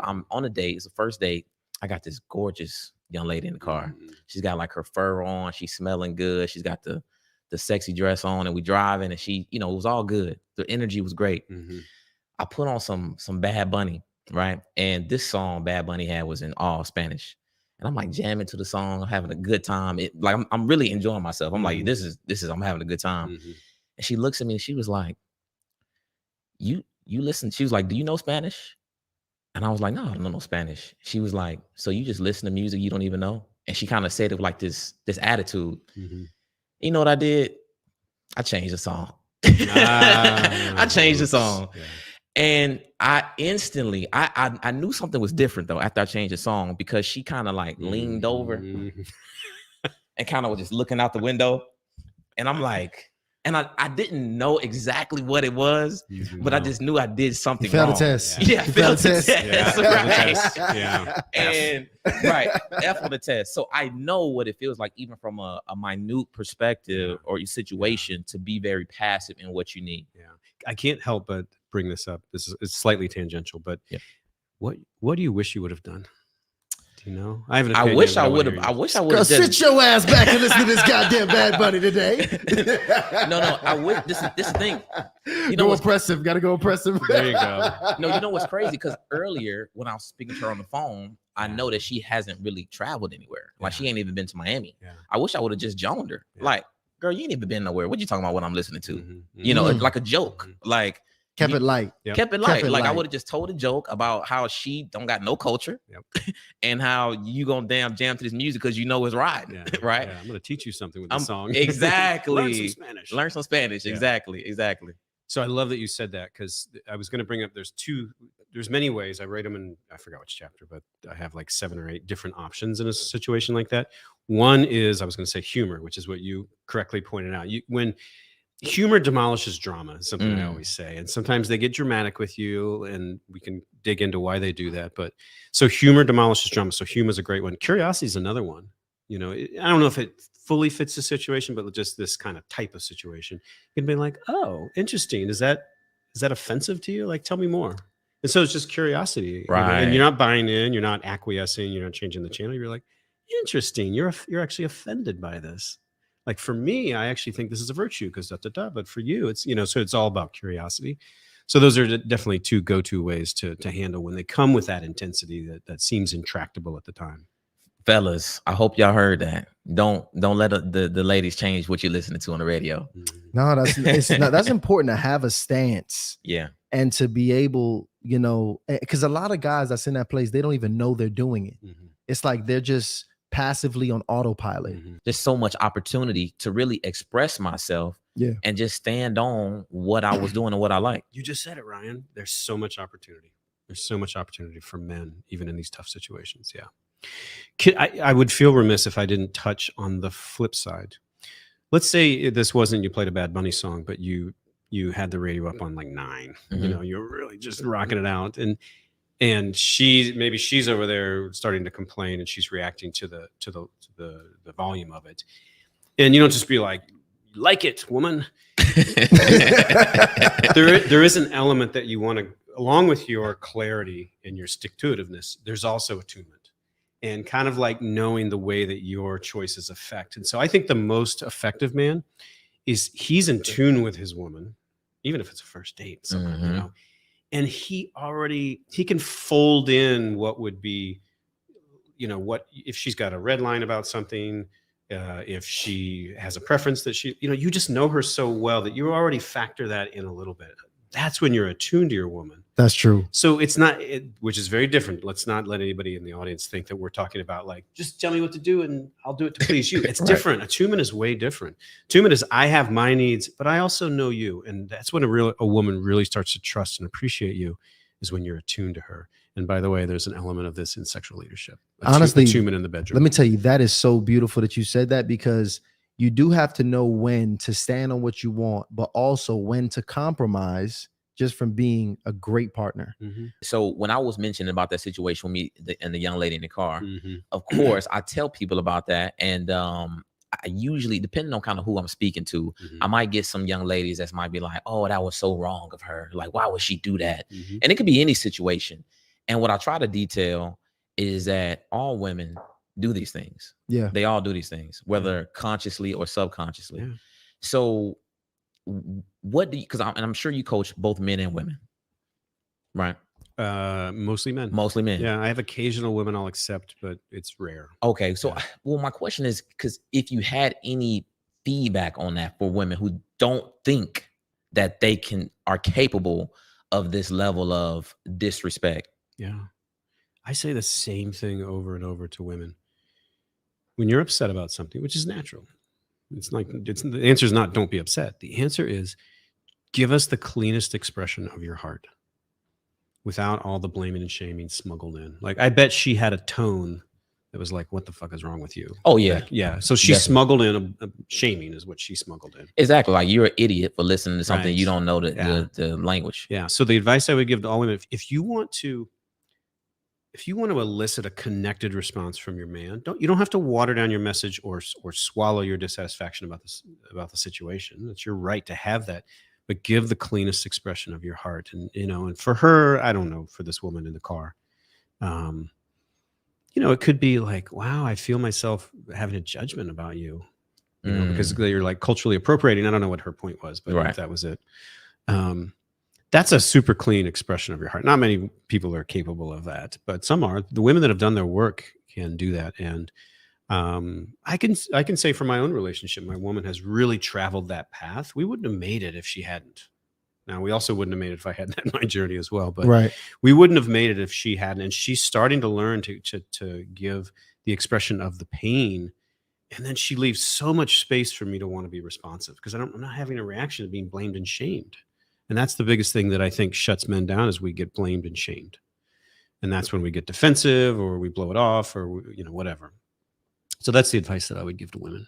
I'm on a date. It's the first date. I got this gorgeous young lady in the car. She's got like her fur on. She's smelling good. She's got the sexy dress on, and we driving, and she, it was all good. The energy was great. I put on some Bad Bunny, right? And this song Bad Bunny had was in all Spanish. And I'm like jamming to the song. I'm having a good time. I'm really enjoying myself. I'm like, this is I'm having a good time. And she looks at me and she was like, you listen. She was like, do you know Spanish? And I was like, no, I don't know no Spanish. She was like, so you just listen to music you don't even know? And she kind of said it with like this attitude. You know what I did? I changed the song. I changed the song. Yeah. And I instantly, I knew something was different though after I changed the song, because she kind of like leaned over and kind of was just looking out the window. And I'm like, and I didn't know exactly what it was, but I just knew I did something wrong. Failed the test. Yeah, failed the test. Yeah. Yeah. And F on the test. So I know what it feels like, even from a minute perspective or your situation, to be very passive in what you need. Yeah. I can't help but bring this up. It's slightly tangential, but what do you wish you would have done? Do you know? I have an opinion. I wish I would have. Sit your ass back and listen to this goddamn Bad Bunny today. No. I would. This is the thing. Go oppressive. Got to go oppressive. There you go. No, you know what's crazy? Because earlier when I was speaking to her on the phone, I know that she hasn't really traveled anywhere. Like she ain't even been to Miami. Yeah. I wish I would have just joned her. Yeah. Like, girl, you ain't even been nowhere. What you talking about? What I'm listening to? Like a joke. Like. Kept it light. Kept it light. Like I would have just told a joke about how she don't got no culture, and how you gonna damn jam to this music because you know it's riding, right? Yeah, I'm gonna teach you something with this song. Exactly. Learn some Spanish. Yeah. Exactly. So I love that you said that, because I was gonna bring up. There's many ways. I write them in. I forgot which chapter, but I have like 7 or 8 different options in a situation like that. One is I was gonna say humor, which is what you correctly pointed out. When humor demolishes drama is something I always say. And sometimes they get dramatic with you, and we can dig into why they do that. But so humor demolishes drama. So humor is a great one. Curiosity is another one. I don't know if it fully fits the situation, but just this kind of type of situation. You can be like, oh, interesting. Is that offensive to you? Like, tell me more. And so it's just curiosity. Right. And you're not buying in, you're not acquiescing, you're not changing the channel. You're like, interesting. You're actually offended by this. Like for me, I actually think this is a virtue because but for you, it's, so it's all about curiosity. So those are definitely 2 go-to ways to handle when they come with that intensity that seems intractable at the time. Fellas, I hope y'all heard that. Don't let the ladies change what you're listening to on the radio. No, that's important to have a stance. Yeah. And to be able, because a lot of guys that's in that place, they don't even know they're doing it. It's like they're just passively on autopilot. There's so much opportunity to really express myself and just stand on what I was doing and what I like. You just said it, Ryan. There's so much opportunity. There's so much opportunity for men, even in these tough situations. Yeah. I would feel remiss if I didn't touch on the flip side. Let's say this wasn't, you played a Bad Bunny song, but you had the radio up on like 9, you're really just rocking it out. And she's over there starting to complain, and she's reacting to the volume of it. And you don't just be like it, woman. there is an element that you want to, along with your clarity and your stick-to-itiveness, there's also attunement, and kind of like knowing the way that your choices affect. And so I think the most effective man is he's in tune with his woman, even if it's a first date, somehow, and he can fold in what would be, what if she's got a red line about something, if she has a preference that she, you just know her so well that you already factor that in a little bit. That's when you're attuned to your woman. That's true. So it's not, which is very different. Let's not let anybody in the audience think that we're talking about like, just tell me what to do and I'll do it to please you. It's different. Attunement is way different. Attunement is I have my needs, but I also know you. And that's when a woman really starts to trust and appreciate you, is when you're attuned to her. And by the way, there's an element of this in sexual leadership. Honestly, attunement in the bedroom. Let me tell you, that is so beautiful that you said that, because you do have to know when to stand on what you want, but also when to compromise, just from being a great partner. So when I was mentioning about that situation with me and the young lady in the car, of course, I tell people about that. And I usually, depending on kind of who I'm speaking to, I might get some young ladies that might be like, oh, that was so wrong of her. Like, why would she do that? And it could be any situation. And what I try to detail is that all women do these things. Yeah. They all do these things, whether consciously or subconsciously. Yeah. So what do you, because I'm sure you coach both men and women, right? Mostly men. Mostly men. Yeah, I have occasional women I'll accept, but it's rare. Okay. So, Yeah. well, my question is, because if you had any feedback on that for women who don't think that they are capable of this level of disrespect. Yeah. I say the same thing over and over to women. When you're upset about something, which is natural, the answer is not don't be upset. The answer is give us the cleanest expression of your heart without all the blaming and shaming smuggled in. Like, I bet she had a tone that was like, what the fuck is wrong with you? Oh, yeah. Like, yeah. So she Definitely. smuggled in a shaming is what she smuggled in. Exactly. Like, you're an idiot for listening to something Right. you don't know Yeah. the language. Yeah. So the advice I would give to all women, if you want to elicit a connected response from your man, you don't have to water down your message or swallow your dissatisfaction about the situation. It's your right to have that, but give the cleanest expression of your heart. And and for her, I don't know, for this woman in the car, it could be like, wow, I feel myself having a judgment about you, because you're like culturally appropriating. I don't know what her point was, but if that was it. That's a super clean expression of your heart. Not many people are capable of that, but some are. The women that have done their work can do that. And I can say from my own relationship, my woman has really traveled that path. We wouldn't have made it if she hadn't. Now, we also wouldn't have made it if I hadn't had my journey as well, but we wouldn't have made it if she hadn't. And she's starting to learn to give the expression of the pain. And then she leaves so much space for me to want to be responsive, because I'm not having a reaction of being blamed and shamed. And that's the biggest thing that I think shuts men down, is we get blamed and shamed. And that's when we get defensive, or we blow it off, or whatever. So that's the advice that I would give to women.